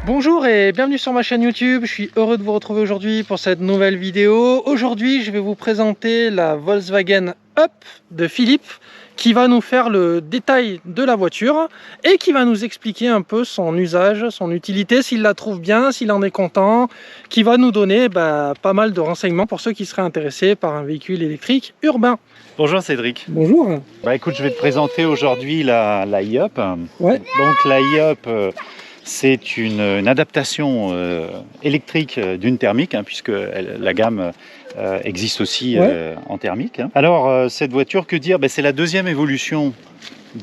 Bonjour et bienvenue sur ma chaîne YouTube, je suis heureux de vous retrouver aujourd'hui pour cette nouvelle vidéo. Aujourd'hui je vais vous présenter la Volkswagen Up de Philippe qui va nous faire le détail de la voiture et qui va nous expliquer un peu son usage, son utilité, s'il la trouve bien, s'il en est content, qui va nous donner pas mal de renseignements pour ceux qui seraient intéressés par un véhicule électrique urbain. Bonjour Cédric. Bonjour. Écoute, je vais te présenter aujourd'hui la e-Up. Ouais. Donc la e-Up, c'est une adaptation électrique d'une thermique, puisque la gamme existe aussi en thermique. Alors cette voiture, que dire? C'est la deuxième évolution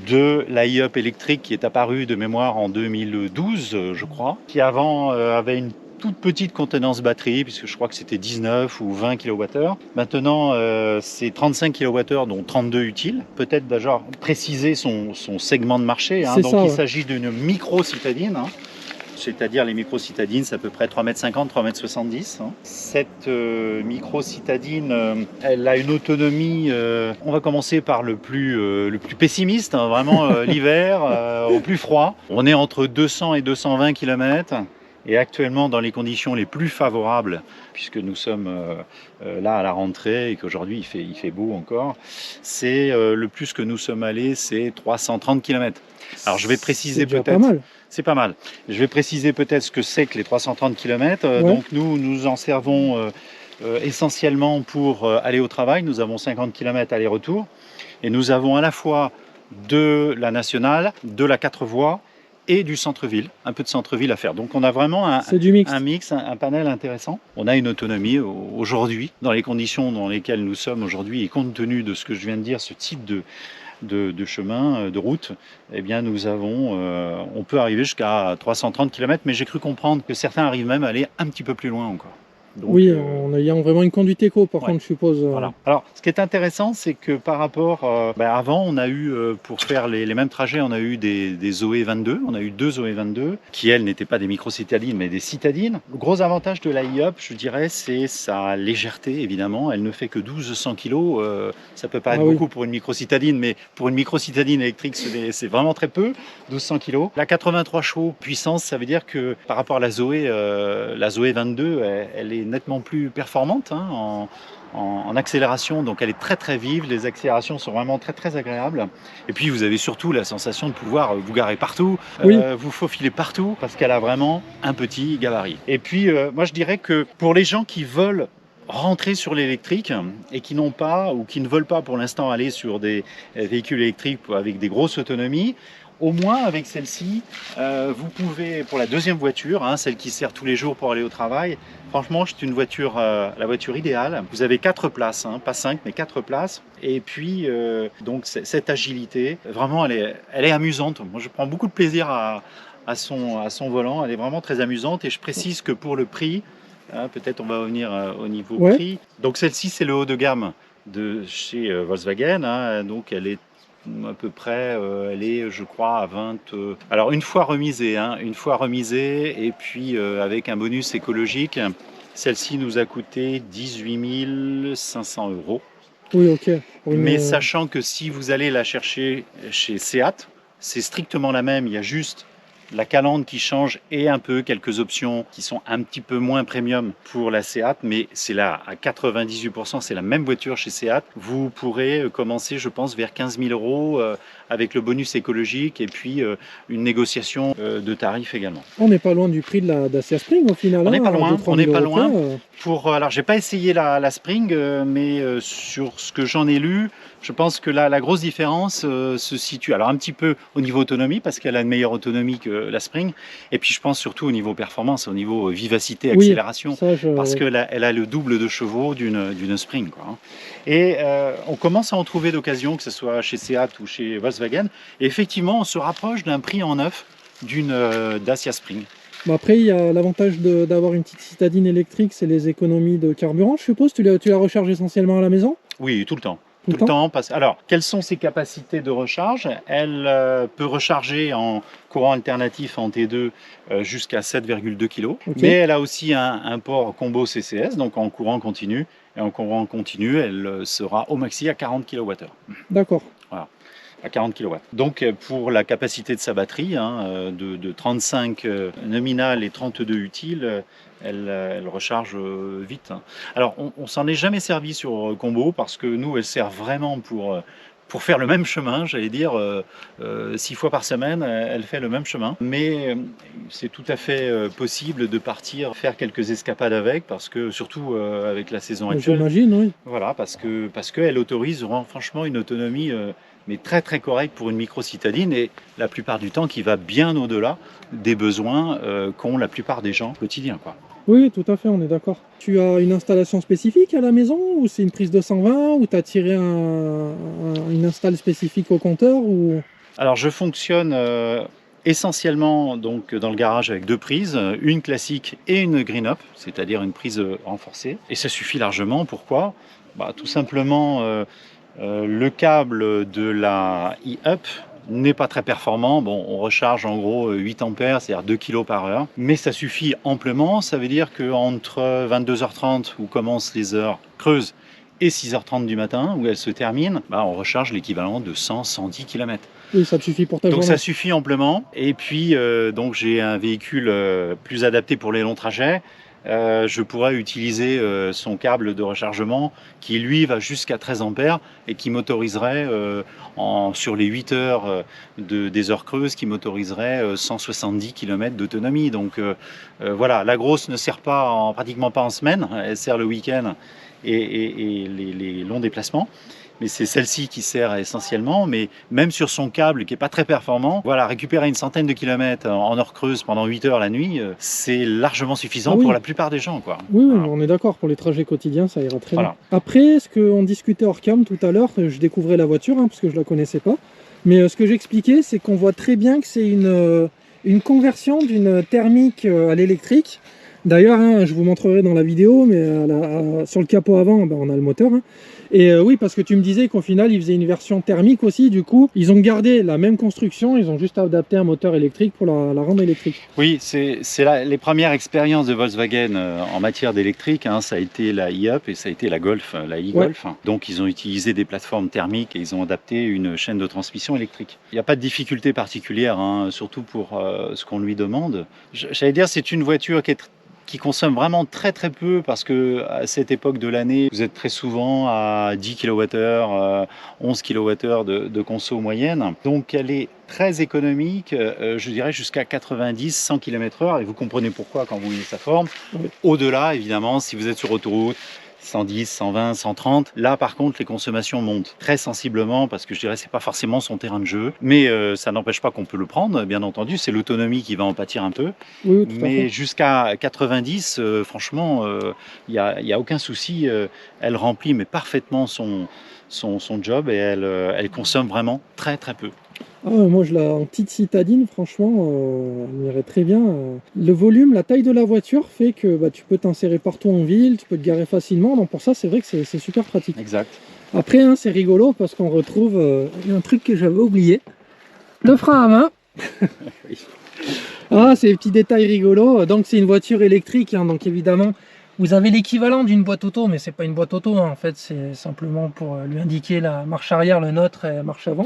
de la e-Up électrique qui est apparue de mémoire en 2012, je crois, qui avant avait une toute petite contenance batterie, puisque je crois que c'était 19 ou 20 kWh. Maintenant, c'est 35 kWh, dont 32 utiles. Peut-être d'ailleurs préciser son segment de marché. Donc il s'agit d'une micro-citadine. C'est-à-dire les micro-citadines, c'est à peu près 3,50 m, 3,70 m. Cette micro-citadine, elle a une autonomie, on va commencer par le plus pessimiste, vraiment l'hiver, au plus froid. On est entre 200 et 220 km. Et actuellement, dans les conditions les plus favorables, puisque nous sommes là à la rentrée et qu'aujourd'hui il fait beau encore, c'est le plus que nous sommes allés, c'est 330 km. Alors je vais préciser peut-être... C'est pas mal. Je vais préciser peut-être ce que c'est que les 330 km. Donc nous en servons essentiellement pour aller au travail. Nous avons 50 km aller-retour. Et nous avons à la fois de la nationale, de la 4 voies, et du centre-ville, un peu de centre-ville à faire. Donc on a vraiment un mix, un panel intéressant. On a une autonomie aujourd'hui, dans les conditions dans lesquelles nous sommes aujourd'hui, et compte tenu de ce que je viens de dire, ce type de chemin, de route, eh bien on peut arriver jusqu'à 330 km, mais j'ai cru comprendre que certains arrivent même à aller un petit peu plus loin encore. Donc, oui, en ayant vraiment une conduite éco, par contre, je suppose. Voilà. Alors, ce qui est intéressant, c'est que par rapport... avant, on a eu, pour faire les mêmes trajets, on a eu des Zoé 22. On a eu deux Zoé 22, qui, elles, n'étaient pas des micro-citadines, mais des citadines. Le gros avantage de la e-Up, je dirais, c'est sa légèreté, évidemment. Elle ne fait que 1200 kg. Ça peut paraître beaucoup pour une micro-citadine, mais pour une micro-citadine électrique, c'est vraiment très peu, 1200 kg. La 83 chevaux puissance, ça veut dire que par rapport à la Zoé 22, elle est nettement plus performante en accélération, donc elle est très très vive, les accélérations sont vraiment très très agréables, et puis vous avez surtout la sensation de pouvoir vous garer partout, vous faufiler partout, parce qu'elle a vraiment un petit gabarit. Et puis moi je dirais que pour les gens qui veulent rentrer sur l'électrique et qui n'ont pas ou qui ne veulent pas pour l'instant aller sur des véhicules électriques avec des grosses autonomies, au moins avec celle-ci, vous pouvez, pour la deuxième voiture, celle qui sert tous les jours pour aller au travail, franchement c'est une voiture, la voiture idéale. Vous avez 4 places, pas 5 mais 4 places. Et puis donc cette agilité, vraiment elle est amusante. Moi je prends beaucoup de plaisir à son volant, elle est vraiment très amusante. Et je précise que pour le prix, peut-être on va revenir au niveau prix. Donc celle-ci c'est le haut de gamme de chez Volkswagen, donc elle est à peu près, elle est je crois à 20, alors une fois remisée, et puis avec un bonus écologique, celle-ci nous a coûté 18 500 €. Oui, ok. Oui, mais sachant que si vous allez la chercher chez Seat, c'est strictement la même, il y a juste la calandre qui change et un peu quelques options qui sont un petit peu moins premium pour la Seat, mais c'est là à 98%, c'est la même voiture chez Seat. Vous pourrez commencer, je pense, vers 15 000 € avec le bonus écologique et puis une négociation de tarifs également. On n'est pas loin du prix de la Dacia Spring au final. On n'est pas loin, on n'est pas loin. Alors j'ai pas essayé la Spring, mais sur ce que j'en ai lu, je pense que la grosse différence se situe alors un petit peu au niveau autonomie, parce qu'elle a une meilleure autonomie que la Spring. Et puis je pense surtout au niveau performance, au niveau vivacité, accélération, parce qu'elle a le double de chevaux d'une Spring, quoi, hein. Et on commence à en trouver d'occasion, que ce soit chez Seat ou chez Volkswagen. Et effectivement, on se rapproche d'un prix en neuf d'une Dacia Spring. Bon, après, il y a l'avantage d'avoir une petite citadine électrique, c'est les économies de carburant, je suppose. Tu la recharges essentiellement à la maison? Oui, tout le temps. Tout le temps. Alors, quelles sont ses capacités de recharge? Elle peut recharger en courant alternatif en T2 jusqu'à 7,2 kg. Okay. Mais elle a aussi un port combo CCS, donc en courant continu. Et en courant continu, elle sera au maxi à 40 kWh. D'accord. Voilà, à 40 kW. Donc pour la capacité de sa batterie, hein, de 35 nominal et 32 utile, elle recharge vite. Alors on s'en est jamais servi sur Combo parce que nous, elle sert vraiment pour faire le même chemin, j'allais dire 6 fois par semaine, elle fait le même chemin. Mais c'est tout à fait possible de partir faire quelques escapades avec, parce que surtout avec la saison actuelle. J'imagine, oui. Voilà, parce qu'elle autorise franchement une autonomie mais très très correcte pour une micro-citadine, et la plupart du temps qui va bien au-delà des besoins qu'ont la plupart des gens quotidiens, quoi. Oui, tout à fait, on est d'accord. Tu as une installation spécifique à la maison, ou c'est une prise de 120, ou tu as tiré une install spécifique au compteur ou... Alors je fonctionne essentiellement donc dans le garage avec deux prises, une classique et une green up, c'est-à-dire une prise renforcée. Et ça suffit largement. Pourquoi? Tout simplement, le câble de la e-up n'est pas très performant. Bon, on recharge en gros 8 ampères, c'est-à-dire 2 kg par heure. Mais ça suffit amplement. Ça veut dire qu'entre 22h30, où commencent les heures creuses, et 6h30 du matin, où elle se termine, on recharge l'équivalent de 100-110 km. Oui, ça te suffit pour ta journée. Donc ça suffit amplement. Et puis, donc j'ai un véhicule plus adapté pour les longs trajets. Je pourrais utiliser son câble de rechargement qui lui va jusqu'à 13 ampères et qui m'autoriserait sur les 8 heures des heures creuses, qui m'autoriserait 170 km d'autonomie. Donc voilà, la grosse ne sert pratiquement pas en semaine, elle sert le week-end et les longs déplacements. Mais c'est celle-ci qui sert essentiellement, mais même sur son câble qui n'est pas très performant, voilà, récupérer une centaine de kilomètres en heure creuse pendant 8 heures la nuit, c'est largement suffisant pour la plupart des gens, quoi. Oui, voilà. On est d'accord, pour les trajets quotidiens, ça ira très bien. Après, ce qu'on discutait hors cam tout à l'heure, je découvrais la voiture, parce que je ne la connaissais pas, mais ce que j'expliquais, c'est qu'on voit très bien que c'est une conversion d'une thermique à l'électrique. D'ailleurs, je vous montrerai dans la vidéo, mais sur le capot avant, on a le moteur. Et oui, parce que tu me disais qu'au final, ils faisaient une version thermique aussi. Du coup, ils ont gardé la même construction, ils ont juste adapté un moteur électrique pour la rendre électrique. Oui, c'est les premières expériences de Volkswagen en matière d'électrique. Ça a été la e-up et ça a été la Golf, la e-Golf. Ouais. Donc, ils ont utilisé des plateformes thermiques et ils ont adapté une chaîne de transmission électrique. Il n'y a pas de difficulté particulière, surtout pour ce qu'on lui demande. J'allais dire, c'est une voiture qui consomme vraiment très très peu, parce que à cette époque de l'année, vous êtes très souvent à 10 kWh, 11 kWh de conso moyenne. Donc elle est très économique, je dirais jusqu'à 90-100 km/h, et vous comprenez pourquoi quand vous voyez sa forme. Au-delà, évidemment, si vous êtes sur autoroute, 110, 120, 130. Là, par contre, les consommations montent très sensiblement, parce que je dirais que c'est pas forcément son terrain de jeu. Mais ça n'empêche pas qu'on peut le prendre, bien entendu. C'est l'autonomie qui va en pâtir un peu. Oui, mais jusqu'à 90, franchement, il y a aucun souci. Elle remplit mais parfaitement son job, et elle consomme vraiment très très peu. Moi, je l'ai en petite citadine, franchement, elle m'irait très bien. Le volume, la taille de la voiture fait que tu peux t'insérer partout en ville, tu peux te garer facilement. Donc pour ça, c'est vrai que c'est super pratique. Exact. Après, c'est rigolo parce qu'on retrouve un truc que j'avais oublié. Le frein à main. Oui. C'est des petits détails rigolos. Donc c'est une voiture électrique, donc évidemment, vous avez l'équivalent d'une boîte auto, mais c'est pas une boîte auto. En fait, c'est simplement pour lui indiquer la marche arrière, le neutre et la marche avant.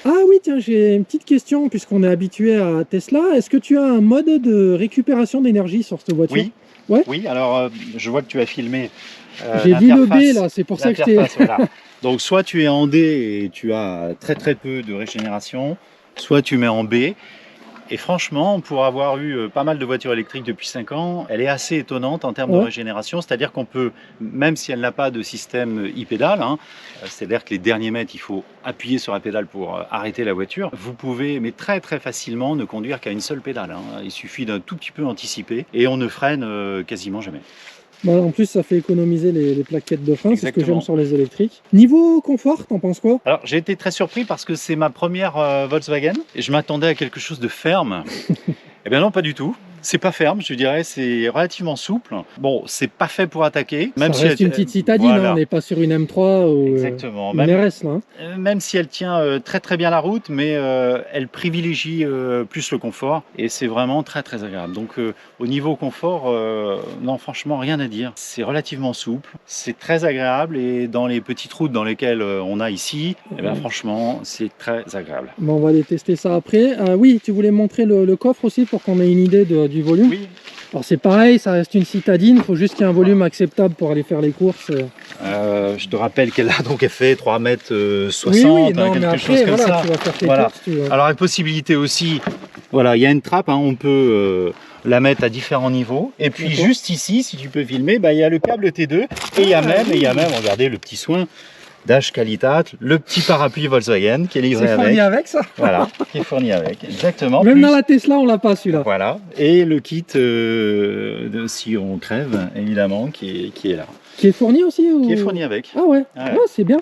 Ah oui, tiens, j'ai une petite question, puisqu'on est habitué à Tesla. Est-ce que tu as un mode de récupération d'énergie sur cette voiture? Oui. Ouais. Oui, alors je vois que tu as filmé j'ai dit le B là, c'est pour ça que je t'ai... Voilà. Donc soit tu es en D et tu as très très peu de régénération, soit tu mets en B Et franchement, pour avoir eu pas mal de voitures électriques depuis 5 ans, elle est assez étonnante en termes de régénération. C'est-à-dire qu'on peut, même si elle n'a pas de système e-pédale, hein, c'est-à-dire que les derniers mètres, il faut appuyer sur la pédale pour arrêter la voiture, vous pouvez, mais très très facilement, ne conduire qu'à une seule pédale. Hein. Il suffit d'un tout petit peu anticiper et on ne freine quasiment jamais. Bah, en plus, ça fait économiser les plaquettes de frein, c'est ce que j'aime sur les électriques. Niveau confort, t'en penses quoi? Alors, j'ai été très surpris parce que c'est ma première Volkswagen et je m'attendais à quelque chose de ferme. Eh bien non, pas du tout. C'est pas ferme, je dirais, c'est relativement souple. Bon, c'est pas fait pour attaquer. Même ça reste une petite citadine, voilà. Hein, on n'est pas sur une M3 ou exactement. Une RS. Là, hein. Même si elle tient très très bien la route, mais elle privilégie plus le confort et c'est vraiment très très agréable. Donc au niveau confort, non franchement rien à dire. C'est relativement souple, c'est très agréable et dans les petites routes dans lesquelles on a ici, eh bien, franchement c'est très agréable. Bon, on va aller tester ça après. Oui, tu voulais montrer le coffre aussi pour qu'on ait une idée du volume. Oui. Alors c'est pareil, ça reste une citadine, il faut juste qu'il y ait un volume acceptable pour aller faire les courses. Je te rappelle qu'elle a donc fait 3,60 m, oui, non, quelque après, chose comme ça. Tu vas faire tes courses, Alors une possibilité aussi, voilà, il y a une trappe, hein, on peut la mettre à différents niveaux. Et puis juste ici, si tu peux filmer, bah, il y a le câble T2 et il y a même, regardez le petit soin Dash Qualitat, le petit parapluie Volkswagen qui est livré avec. C'est fourni avec ça. Voilà, qui est fourni avec, exactement. Même dans la Tesla, on l'a pas celui-là. Voilà, et le kit si on crève, évidemment, qui est là. Qui est fourni aussi ou... Qui est fourni avec. Ah ouais, c'est bien.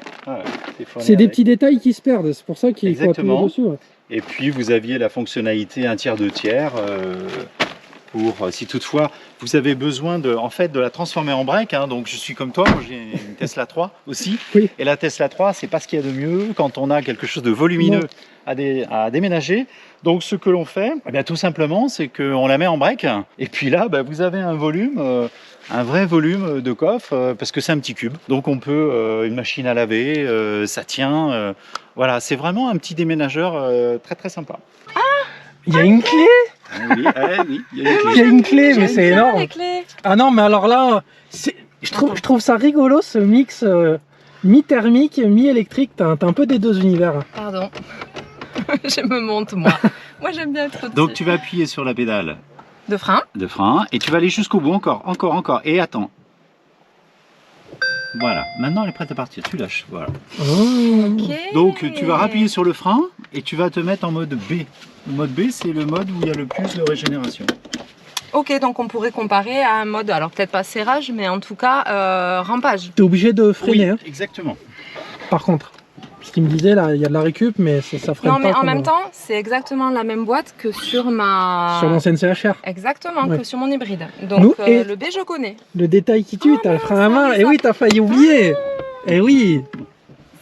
C'est des petits détails qui se perdent, c'est pour ça qu'il faut appuyer dessus. Ouais. Et puis vous aviez la fonctionnalité 1 tiers, 2 tiers. Pour, si toutefois vous avez besoin de la transformer en break, hein, donc je suis comme toi, moi j'ai une Tesla 3 aussi, et la Tesla 3 c'est pas ce qu'il y a de mieux quand on a quelque chose de volumineux à déménager. Donc ce que l'on fait, eh bien, tout simplement c'est qu'on la met en break, et puis là bah, vous avez un volume, un vrai volume de coffre, parce que c'est un petit cube, donc on peut, une machine à laver, ça tient, voilà, c'est vraiment un petit déménageur très très sympa. Ah, il y a une clé. Oui, il y a une clé, mais c'est énorme. Ah non, mais alors là, je trouve ça rigolo ce mix mi-thermique, mi-électrique. T'as un peu des deux univers. Pardon, je me monte moi. Moi j'aime bien être. Donc tu vas appuyer sur la pédale de frein. Et tu vas aller jusqu'au bout, encore. Et attends. Voilà, maintenant elle est prête à partir, tu lâches, voilà. Donc tu vas appuyer sur le frein et tu vas te mettre en mode B. Le mode B, c'est le mode où il y a le plus de régénération. Ok, donc on pourrait comparer à un mode, alors peut-être pas serrage, mais en tout cas rampage. Tu es obligé de freiner. Oui, hein. Exactement. Par contre, ce qu'il me disait là, il y a de la récup, mais ça freine pas. Non, mais en même temps, c'est exactement la même boîte que sur ma... Sur l'ancienne CHR. Exactement, que sur mon hybride. Donc le B, je connais. Le détail qui tue, t'as le frein à main, et oui, t'as failli oublier. Et oui.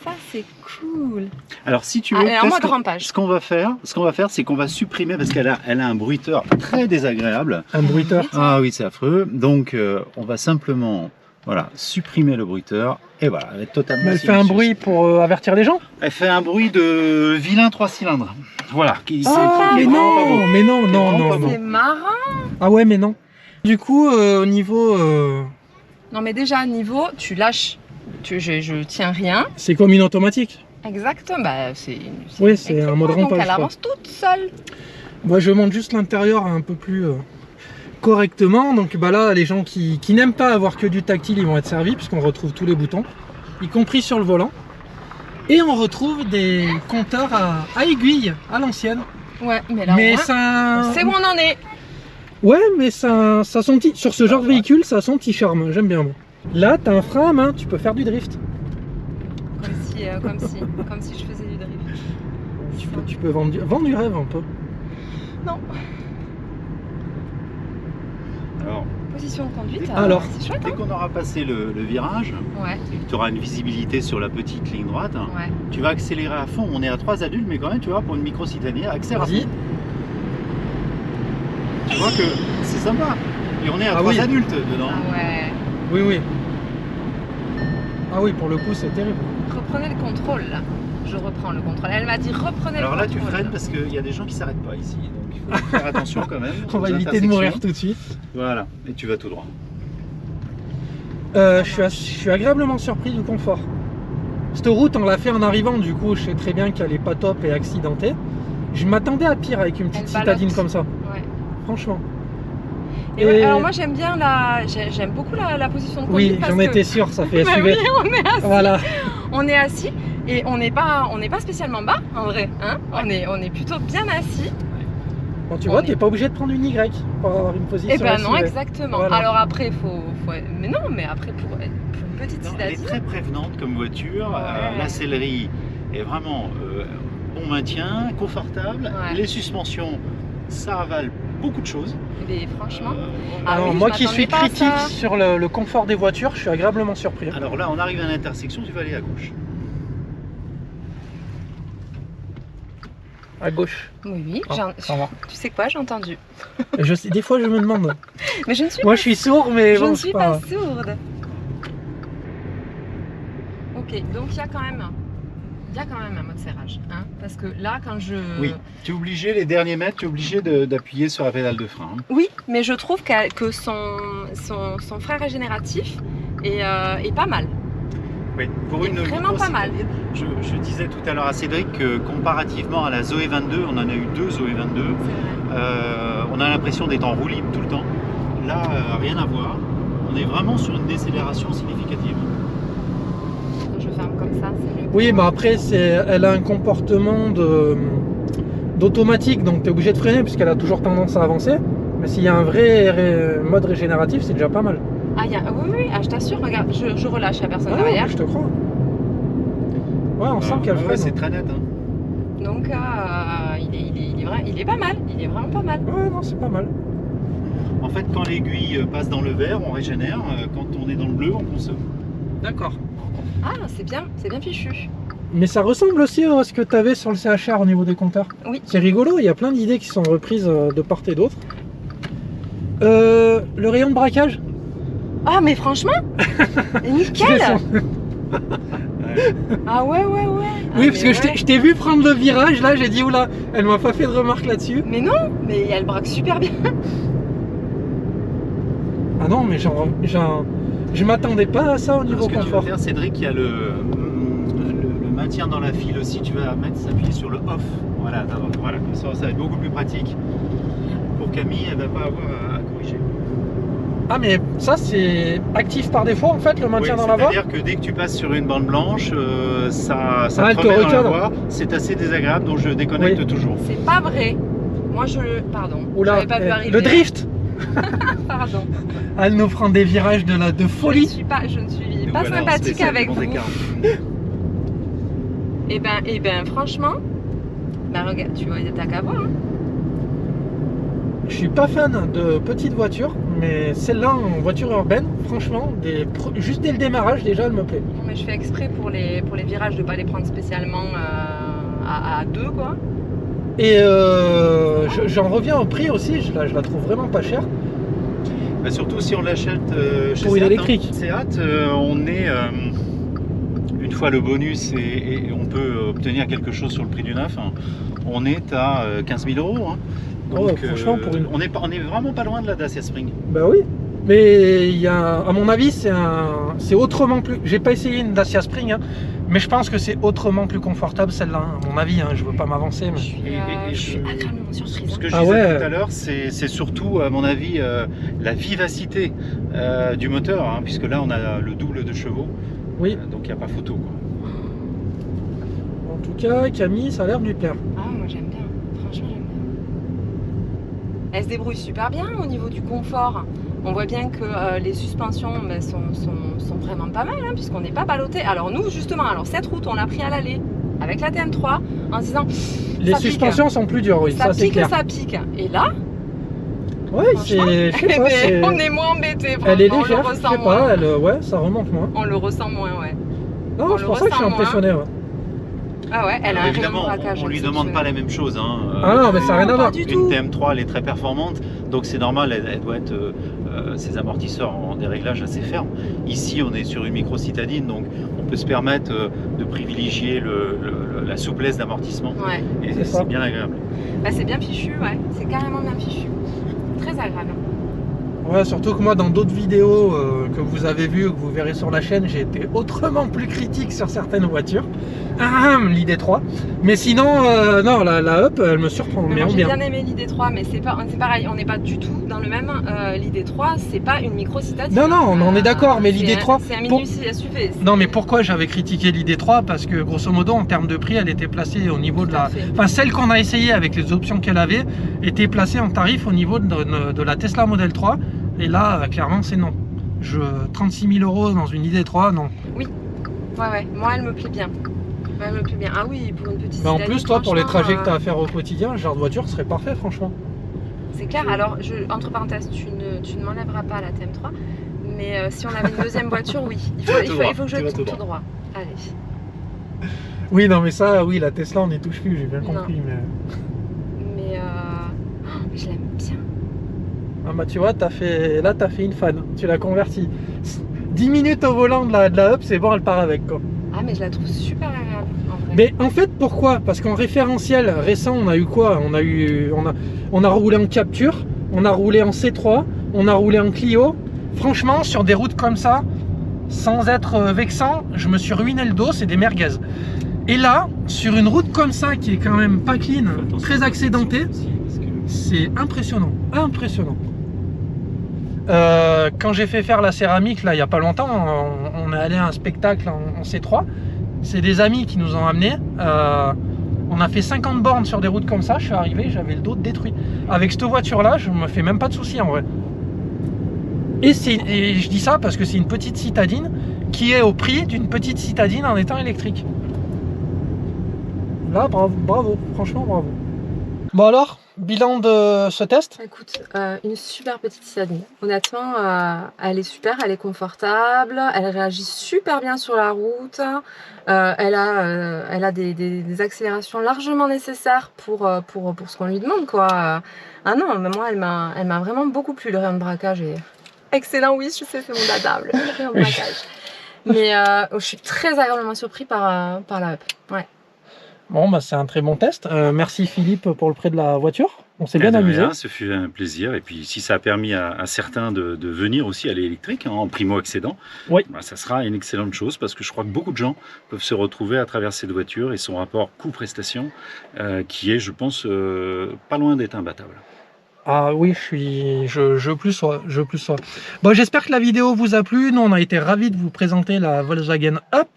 Ça, c'est cool. Alors si tu veux, en mode rampage. Ce qu'on va faire, c'est qu'on va supprimer, parce qu'elle a un bruiteur très désagréable. Un bruiteur. Ah oui, c'est affreux. Donc on va simplement... Voilà, supprimer le bruiteur et voilà, elle est totalement. Mais elle fait un bruit pour avertir les gens. Elle fait un bruit de vilain 3 cylindres. Voilà. Mais non. C'est marrant. Ah ouais, mais non. Du coup, au niveau. Non, mais déjà, niveau, tu lâches. Je tiens rien. C'est comme une automatique. Exactement. Bah, oui, c'est un mode rampage. Donc elle avance toute seule. Moi, je monte juste l'intérieur un peu plus. Correctement, donc bah là les gens qui n'aiment pas avoir que du tactile, ils vont être servis puisqu'on retrouve tous les boutons, y compris sur le volant, et on retrouve des compteurs à aiguille à l'ancienne. Ouais, mais là ça... c'est où on en est. Ouais, mais ça son petit... sur ce genre de véhicule, ça a son petit charme, j'aime bien moi. Là t'as un frein à main, tu peux faire du drift. Comme si je faisais du drift. Tu peux vendre du rêve un peu. Non. Alors, position de conduite, c'est chouette. Dès qu'on aura passé le virage, et que tu auras une visibilité sur la petite ligne droite, tu vas accélérer à fond. On est à 3 adultes, mais quand même, tu vois, pour une micro-citadine, accélère à fond. Tu vois que c'est sympa. Et on est à 3 adultes dedans. Ah ouais. Oui. Ah oui, pour le coup, c'est terrible. Reprenez le contrôle, là. Je reprends le contrôle. Elle m'a dit reprenez le contrôle. Alors là, tu freines parce qu'il y a des gens qui ne s'arrêtent pas ici. Donc il faut faire attention quand même. On va éviter de mourir tout de suite. Voilà, et tu vas tout droit. Je suis agréablement surpris du confort. Cette route, on l'a fait en arrivant, du coup, je sais très bien qu'elle n'est pas top et accidentée. Je m'attendais à pire avec une petite Elle citadine ballotte. comme ça, Ouais. franchement. Et ouais, alors moi j'aime bien j'aime beaucoup la position de conduite. Oui, parce j'en que- étais sûr, ça fait Bah SUV. oui, on est assis. Voilà. On est assis et on n'est pas spécialement bas en vrai. Hein, on est plutôt bien assis. Bon, tu On vois, est- t'es pas obligé de prendre une Y pour avoir une position. Et ben non, SUV. exactement. Voilà. Alors après, mais non, mais après pour une petite Non, elle est citadine. très prévenante comme voiture. Ouais. La sellerie est vraiment bon maintien, confortable. Ouais. Les suspensions, ça avale beaucoup de choses. Mais franchement. Voilà. Ah Alors, oui, je moi qui suis m'attendais pas à critique ça. sur le confort des voitures, je suis agréablement surpris. Alors là, on arrive à l'intersection, tu vas aller à gauche. À gauche. Oui, Ah, ça va. tu sais quoi, j'ai entendu. Des fois, je me demande. Mais je ne suis Moi, je suis sourd, mais Je bon, ne c'est suis pas pas sourde. Ok, donc il y a quand même un mode serrage. Hein, parce que là, quand je. Oui, tu es obligé, les derniers mètres, tu es obligé d'appuyer sur la pédale de frein. hein. Oui, mais je trouve que son frein régénératif est pas mal. Oui, pour Il est vraiment pas mal. Je disais tout à l'heure à Cédric que comparativement à la Zoé 22, on en a eu deux Zoé 22, on a l'impression d'être en roue libre tout le temps. Là, rien à voir. On est vraiment sur une décélération significative. Je ferme comme ça, c'est mieux. Oui, mais après, elle a un comportement d'automatique, donc tu es obligé de freiner puisqu'elle a toujours tendance à avancer. Mais s'il y a un vrai mode régénératif, c'est déjà pas mal. Ah, oui, je t'assure, regarde, je relâche, il n'y a personne Ouais, derrière. je te crois. Ouais, on sent qu'elle ouais, freine. c'est très net. hein. Donc, il est pas mal, il est vraiment pas mal. Ouais, non, c'est pas mal. En fait, quand l'aiguille passe dans le vert, on régénère. Quand on est dans le bleu, on consomme. D'accord. Ah, c'est bien fichu. Mais ça ressemble aussi à ce que tu avais sur le CHR au niveau des compteurs. Oui. C'est rigolo, il y a plein d'idées qui sont reprises de part et d'autre. Le rayon de braquage. Ah, mais franchement, nickel. Ah ouais. Oui, parce que je t'ai vu prendre le virage, là, j'ai dit, oula, elle m'a pas fait de remarque là-dessus. Mais non, mais elle braque super bien. Ah non, mais je m'attendais pas à ça au niveau Ce que tu vas confort. faire, Cédric, il y a le maintien dans la file aussi. Tu vas s'appuyer sur le off. Voilà, voilà, comme ça va être beaucoup plus pratique. Pour Camille, elle va pas avoir à corriger. Ah, mais ça, c'est actif par défaut, en fait, le maintien dans la voie. C'est-à-dire que dès que tu passes sur une bande blanche, ça elle te te remet dans la recale. voie. C'est assez désagréable, donc je déconnecte Oui. toujours. C'est pas vrai. Moi, pardon. Oula, J'avais pas pu arriver. le drift. Pardon. Elle nous prend des virages de Je ne folie. suis pas Nous voilà en sympathique spécial avec Monde vous. d'écart. Eh ben, franchement, regarde, tu vois, t'as qu'à voir. Hein. Je suis pas fan de petites voitures, mais celle-là en voiture urbaine, franchement, juste dès le démarrage, déjà, elle me plaît. Non, mais je fais exprès pour les virages de pas les prendre spécialement à deux, quoi. Et j'en reviens au prix aussi, je la trouve vraiment pas chère. Bah, surtout si on l'achète chez Pour une Seat, électrique. Seat, on est une fois le bonus et on peut obtenir quelque chose sur le prix du neuf. Hein, on est à 15 000 €. Hein. Oh, franchement, pour une... on est vraiment pas loin de la Dacia Spring. Bah oui, mais il y a, à mon avis, c'est autrement plus... J'ai pas essayé une Dacia Spring, hein, mais je pense que c'est autrement plus confortable celle-là, hein, à mon avis, hein, je veux pas m'avancer. Mais... Je suis agréablement surprise. Ce que je Ah disais ouais. tout à l'heure, c'est surtout, à mon avis, la vivacité du moteur, hein, puisque là, on a le double de chevaux. Oui. Donc, il n'y a pas photo. Quoi. En tout cas, Camille, ça a l'air de lui plaire. Ah, moi j'aime bien. Franchement, j'aime bien. Elle se débrouille super bien au niveau du confort. On voit bien que les suspensions sont vraiment pas mal, hein, puisqu'on n'est pas ballotté. Alors nous, justement, cette route, on l'a pris à l'aller avec la TM3 en se disant Les ça suspensions pique. sont plus dures, oui, ça c'est pique, clair. ça pique. Et là, Ouais, franchement, je sais pas, c'est- on est moins embêté. elle est franchement, légère, on le je ressent sais moins. pas, ouais, ça remonte moins. On le ressent moins, ouais. Non, On c'est le pour ça que je suis ressent moins. impressionné. Ouais. Ah ouais, elle a Alors, un évidemment, rayon de braquage. on lui demande pas la même chose. Hein. Ah non, mais ça n'a rien à pas voir. du Une tout. TM3, elle est très performante, donc c'est normal, elle doit être ses amortisseurs en déréglage assez ferme. Ici, on est sur une micro-citadine, donc on peut se permettre de privilégier la souplesse d'amortissement. Ouais. Et C'est ça. c'est bien agréable. Bah, c'est bien fichu, ouais. C'est carrément bien fichu. Très agréable. Ouais, surtout que moi, dans d'autres vidéos que vous avez vues, que vous verrez sur la chaîne, j'ai été autrement plus critique sur certaines voitures. L'ID3. Mais sinon, non, la Up, elle me surprend. Mais Mais moi, en j'ai bien. bien aimé l'ID3, mais c'est pareil, on n'est pas du tout dans le même. L'ID3, c'est pas une micro-citadine. Non, non, on en est d'accord, mais l'ID3... C'est un mini SUV. Non, mais pourquoi j'avais critiqué l'ID3? Parce que, grosso modo, en termes de prix, elle était placée au niveau de la... Enfin, celle qu'on a essayée avec les options qu'elle avait, était placée en tarif au niveau de la Tesla Model 3. Et là, clairement, c'est non. 36 000 € dans une ID3, non. Oui, ouais, moi, elle me plaît bien. Elle me plaît bien. Ah oui, pour une petite Mais en citadine, plus, toi, pour les trajets que tu as à franchement, faire au quotidien, ce genre de voiture serait parfait, franchement. c'est clair. Alors, entre parenthèses, tu ne m'enlèveras pas la TM3. Mais si on avait une deuxième voiture, oui. Il faut que je tourne tout droit. Allez. Oui, non, mais ça, oui, la Tesla, on n'y touche plus, j'ai bien Non. compris. Mais Je l'aime bien. ah, bah, tu vois, là, t'as fait une fan. Tu l'as convertie. 10 minutes au volant de la Up, c'est bon, elle part avec, quoi. Ah, mais je la trouve super agréable, en vrai. Mais en fait, pourquoi? Parce qu'en référentiel récent, on a eu quoi? On a roulé en Capture, on a roulé en C3, on a roulé en Clio. Franchement, sur des routes comme ça, sans être vexant, je me suis ruiné le dos, c'est des merguez. Et là, sur une route comme ça, qui est quand même pas clean, très accidentée, c'est impressionnant, impressionnant. Quand j'ai fait faire la céramique, là, il n'y a pas longtemps, on est allé à un spectacle en C3. C'est des amis qui nous ont amenés. On a fait 50 bornes sur des routes comme ça. Je suis arrivé, j'avais le dos détruit. Avec cette voiture-là, je me fais même pas de soucis en vrai. Et je dis ça parce que c'est une petite citadine qui est au prix d'une petite citadine en étant électrique. Là, bravo, bravo, franchement bravo. Bon alors, bilan de ce test? Écoute, une super petite citadine. Honnêtement, elle est super, elle est confortable, elle réagit super bien sur la route. Elle a des accélérations largement nécessaires pour ce qu'on lui demande, quoi. Ah non, mais moi, elle m'a vraiment beaucoup plu. Le rayon de braquage est excellent, oui, je sais, c'est mon dada, le rayon de braquage. Mais je suis très agréablement surpris par la Up. Ouais. Bon, bah, c'est un très bon test. Merci Philippe pour le prêt de la voiture. On s'est bien amusé. Ce fut un plaisir. Et puis, si ça a permis à certains de venir aussi à l'électrique, hein, en primo-accédant, oui. Bah, ça sera une excellente chose parce que je crois que beaucoup de gens peuvent se retrouver à travers cette voiture et son rapport coût-prestation qui est, je pense, pas loin d'être imbattable. Ah oui, je plus sois. Bon, j'espère que la vidéo vous a plu. Nous, on a été ravis de vous présenter la Volkswagen Up.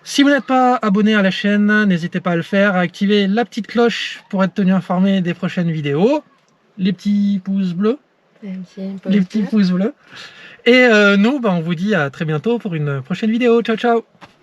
Si vous n'êtes pas abonné à la chaîne, n'hésitez pas à le faire, à activer la petite cloche pour être tenu informé des prochaines vidéos. Les petits pouces bleus. Les petits pouces bleus. Et nous, bah, on vous dit à très bientôt pour une prochaine vidéo. Ciao, ciao!